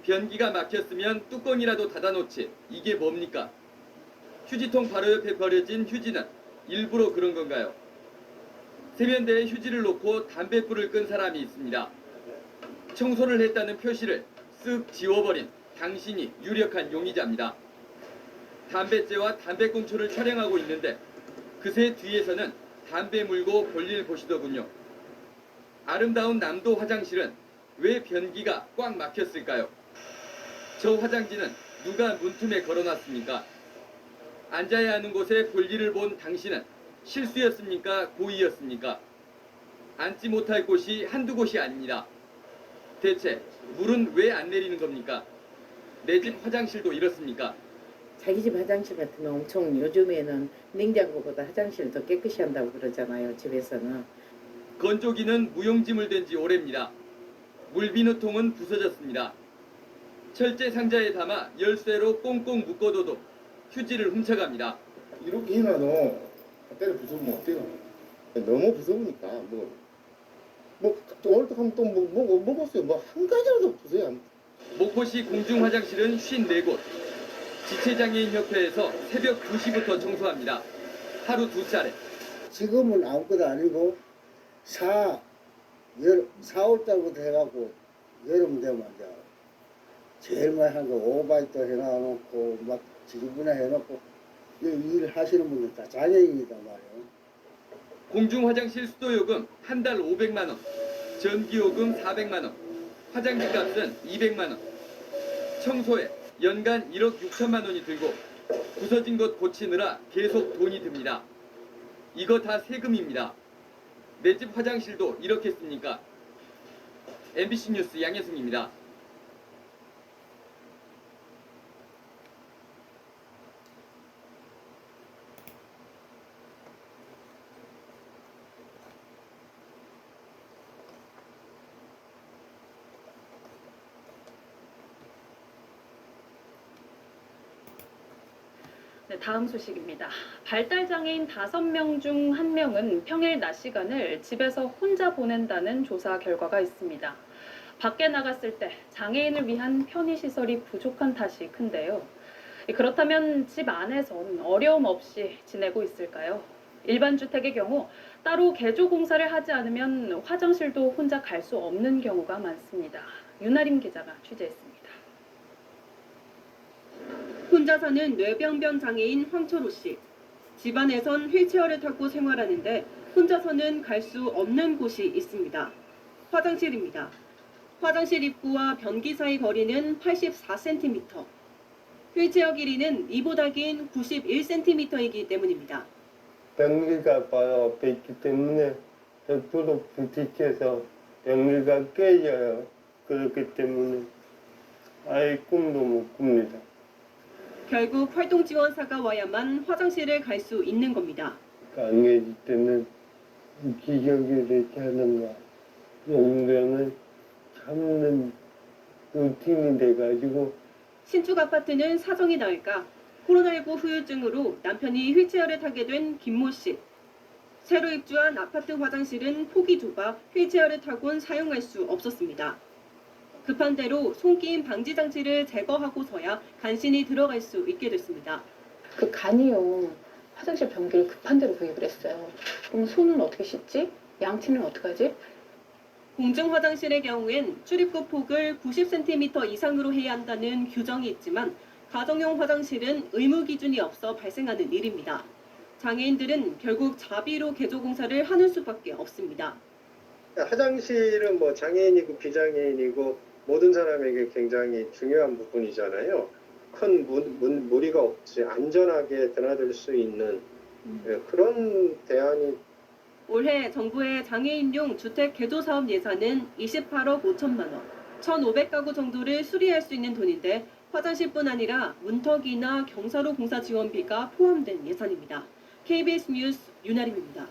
변기가 막혔으면 뚜껑이라도 닫아놓지. 이게 뭡니까? 휴지통 바로 옆에 버려진 휴지는 일부러 그런 건가요? 세면대에 휴지를 놓고 담뱃불을 끈 사람이 있습니다. 청소를 했다는 표시를 쓱 지워버린 당신이 유력한 용의자입니다. 담뱃재와 담배꽁초를 촬영하고 있는데 그새 뒤에서는 담배 물고 볼일 보시더군요. 아름다운 남도 화장실은 왜 변기가 꽉 막혔을까요? 저 화장지는 누가 문틈에 걸어놨습니까? 앉아야 하는 곳에 볼일을 본 당신은 실수였습니까? 고의였습니까? 앉지 못할 곳이 한두 곳이 아닙니다. 대체 물은 왜 안 내리는 겁니까? 내 집 화장실도 이렇습니까? 자기 집 화장실 같으면 엄청 요즘에는 냉장고보다 화장실을 더 깨끗이 한다고 그러잖아요. 집에서는. 건조기는 무용지물 된 지 오래입니다. 물비누통은 부서졌습니다. 철제 상자에 담아 열쇠로 꽁꽁 묶어둬도 휴지를 훔쳐갑니다. 이렇게 해놔도 때려 부수면 어때요? 너무 부서우니까 오늘 하면 또 먹었어요. 한 가지라도 부서야. 목포시 공중 화장실은 54곳. 지체장애인협회에서 새벽 2시부터 청소합니다. 하루 2차례. 지금은 아무것도 아니고 4월달부터 해갖고 여름 되면 이제 제일 많이 한 거 오바이트 해놔놓고 막 지저분해 해놓고 일 하시는 분들 다 장애인이단 말이에요. 공중 화장실 수도요금 한 달 500만 원, 전기요금 400만 원, 화장지 값은 200만 원, 청소에 연간 1억 6천만 원이 들고 부서진 것 고치느라 계속 돈이 듭니다. 이거 다 세금입니다. 내 집 화장실도 이렇게 씁니까? MBC 뉴스 양혜승입니다. 네, 다음 소식입니다. 발달장애인 5명 중 1명은 평일 낮 시간을 집에서 혼자 보낸다는 조사 결과가 있습니다. 밖에 나갔을 때 장애인을 위한 편의시설이 부족한 탓이 큰데요. 그렇다면 집 안에선 어려움 없이 지내고 있을까요? 일반 주택의 경우 따로 개조 공사를 하지 않으면 화장실도 혼자 갈 수 없는 경우가 많습니다. 윤아림 기자가 취재했습니다. 혼자 사는 뇌병변 장애인 황철호 씨. 집안에선 휠체어를 타고 생활하는데 혼자서는 갈 수 없는 곳이 있습니다. 화장실입니다. 화장실 입구와 변기 사이 거리는 84cm. 휠체어 길이는 이보다 긴 91cm이기 때문입니다. 변기가 바로 앞에 있기 때문에 옆으로 부딪혀서 변기가 깨져요. 그렇기 때문에 아예 꿈도 못 꿉니다. 결국 활동지원사가 와야만 화장실을 갈 수 있는 겁니다. 안 계실 때는 기적이 되지 않은가. 용변을 참는 루틴이 돼가지고 신축 아파트는 사정이 나을까? 코로나19 후유증으로 남편이 휠체어를 타게 된 김모 씨. 새로 입주한 아파트 화장실은 폭이 좁아 휠체어를 타곤 사용할 수 없었습니다. 급한 대로 손끼임 방지 장치를 제거하고서야 간신히 들어갈 수 있게 됐습니다. 그 간이요. 화장실 변기를 급한 대로 구입을 했어요. 그럼 손은 어떻게 씻지? 양치는 어떡하지? 공중 화장실의 경우엔 출입구 폭을 90cm 이상으로 해야 한다는 규정이 있지만 가정용 화장실은 의무 기준이 없어 발생하는 일입니다. 장애인들은 결국 자비로 개조 공사를 하는 수밖에 없습니다. 화장실은 뭐 장애인이고 비장애인이고 모든 사람에게 굉장히 중요한 부분이잖아요. 큰 무리가 없이 안전하게 드나들 수 있는 그런 대안이. 올해 정부의 장애인용 주택 개조 사업 예산은 28억 5천만 원, 1,500가구 정도를 수리할 수 있는 돈인데 화장실뿐 아니라 문턱이나 경사로 공사 지원비가 포함된 예산입니다. KBS 뉴스 윤아림입니다.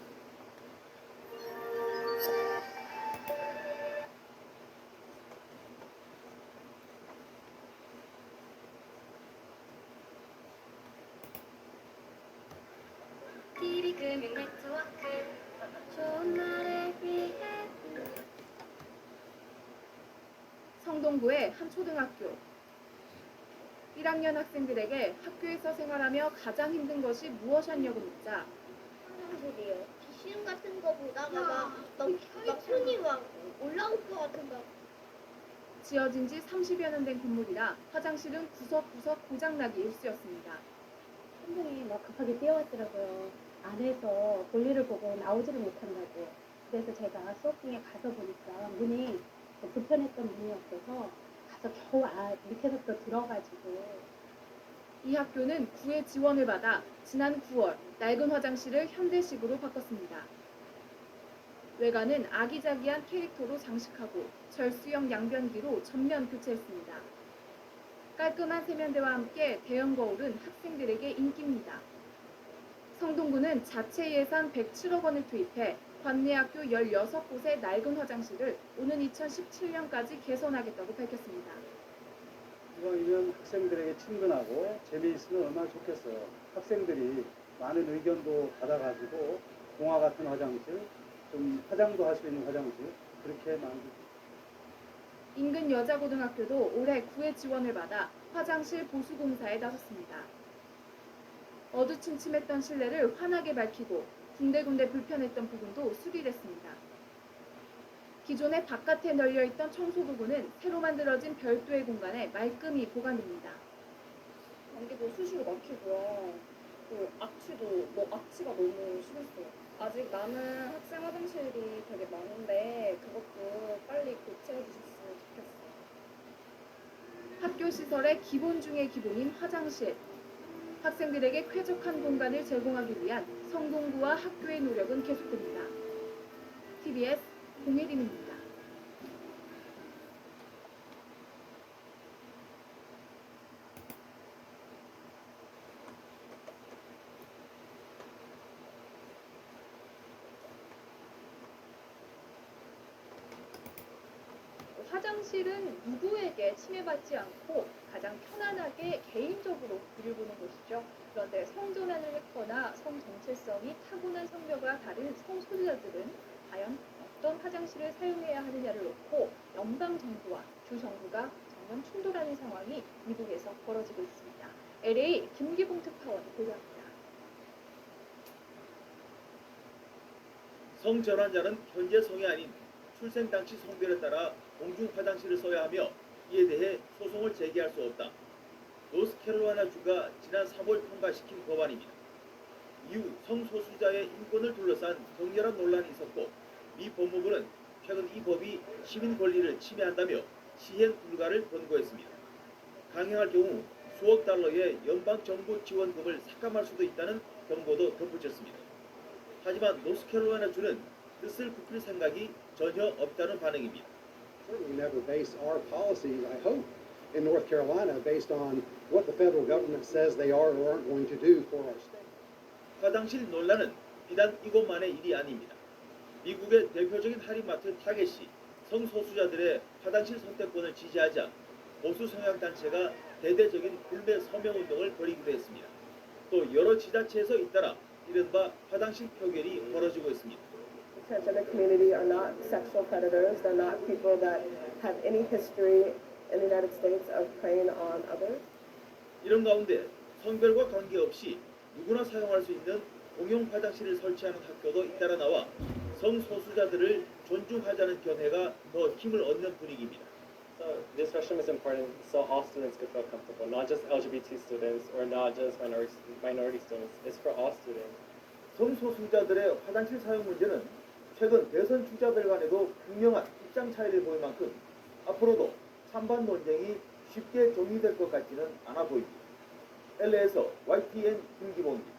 TV 금융 네트워크 좋은 날을 위해 성동구의 한 초등학교. 1학년 학생들에게 학교에서 생활하며 가장 힘든 것이 무엇이었냐고 묻자 화장실이요. 시험 같은 거 보다가 막 손이 막 올라올 것 같은데. 지어진 지 30여 년 된 건물이라 화장실은 구석구석 고장나기 일쑤였습니다. 선생님이 막 급하게 뛰어왔더라고요. 안에서 볼일을 보고 나오지를 못한다고. 그래서 제가 수업 중에 가서 보니까 문이 불편했던 문이었어서 가서 겨우 밑에서 또 들어가지고. 이 학교는 구의 지원을 받아 지난 9월 낡은 화장실을 현대식으로 바꿨습니다. 외관은 아기자기한 캐릭터로 장식하고 절수형 양변기로 전면 교체했습니다. 깔끔한 세면대와 함께 대형 거울은 학생들에게 인기입니다. 성동구는 자체 예산 107억 원을 투입해 관내학교 16곳의 낡은 화장실을 오는 2017년까지 개선하겠다고 밝혔습니다. 이왕이면 학생들에게 친근하고 재미있으면 얼마나 좋겠어요. 학생들이 많은 의견도 받아가지고 동화 같은 화장실, 좀 화장도 할 수 있는 화장실 그렇게 만들고. 인근 여자고등학교도 올해 구의 지원을 받아 화장실 보수 공사에 나섰습니다. 어두침침했던 실내를 환하게 밝히고 군데군데 불편했던 부분도 수리됐습니다. 기존에 바깥에 널려있던 청소 부분은 새로 만들어진 별도의 공간에 말끔히 보관됩니다. 변기도 수시로 막히고요. 그 악취가 너무 심했어요. 아직 남은 학생 화장실이 되게 많은데 그것도 빨리 교체해 주셨으면 좋겠어요. 학교 시설의 기본 중의 기본인 화장실. 학생들에게 쾌적한 공간을 제공하기 위한 성동구와 학교의 노력은 계속됩니다. TBS 공예림입니다. 화장실은 누구에게 침해받지 않고 가장 편안하게 개인적으로 글을 보는 곳이죠. 그런데 성전환을 했거나 성 정체성이 타고난 성별과 다른 성소유자들은 과연 어떤 화장실을 사용해야 하느냐를 놓고 연방정부와 주정부가 정면 충돌하는 상황이 미국에서 벌어지고 있습니다. LA 김기봉 특파원이 보도합니다. 성전환자는 현재 성이 아닌 출생 당시 성별에 따라 공중 화장실을 써야 하며 이에 대해 소송을 제기할 수 없다. 노스캐롤라이나주가 지난 3월 통과시킨 법안입니다. 이후 성소수자의 인권을 둘러싼 격렬한 논란이 있었고 미 법무부는 최근 이 법이 시민 권리를 침해한다며 시행 불가를 권고했습니다. 강행할 경우 수억 달러의 연방 정부 지원금을 삭감할 수도 있다는 경고도 덧붙였습니다. 하지만 노스캐롤라이나주는 뜻을 굽힐 생각이 전혀 없다는 반응입니다. Certainly never base our policies, I hope, in North Carolina based on what the federal government says they are or aren't going to do for our state. 화장실 논란은 비단 이곳만의 일이 아닙니다. 미국의 대표적인 할인마트 타겟이 성소수자들의 화장실 선택권을 지지하자 보수 성향 단체가 대대적인 불매 서명 운동을 벌이기도 했습니다. 또 여러 지자체에서 잇따라 이른바 화장실 표결이 벌어지고 있습니다. Transgender community are not sexual predators. They're not people that have any history in the United States of preying on others. 이런 가운데 성별과 관계없이 누구나 사용할 수 있는 공용 화장실을 설치하는 학교도 잇따라 나와 성소수자들을 존중하자는 견해가 더 힘을 얻는 분위기입니다. So this restroom is important so all students could feel comfortable, not just LGBT students or not just minority students. It's for all students. 성소수자들의 화장실 사용 문제는 최근 대선 주자들 간에도 분명한 입장 차이를 보일 만큼 앞으로도 찬반 논쟁이 쉽게 정리될 것 같지는 않아 보입니다. LA에서 YTN 김기봉입니다.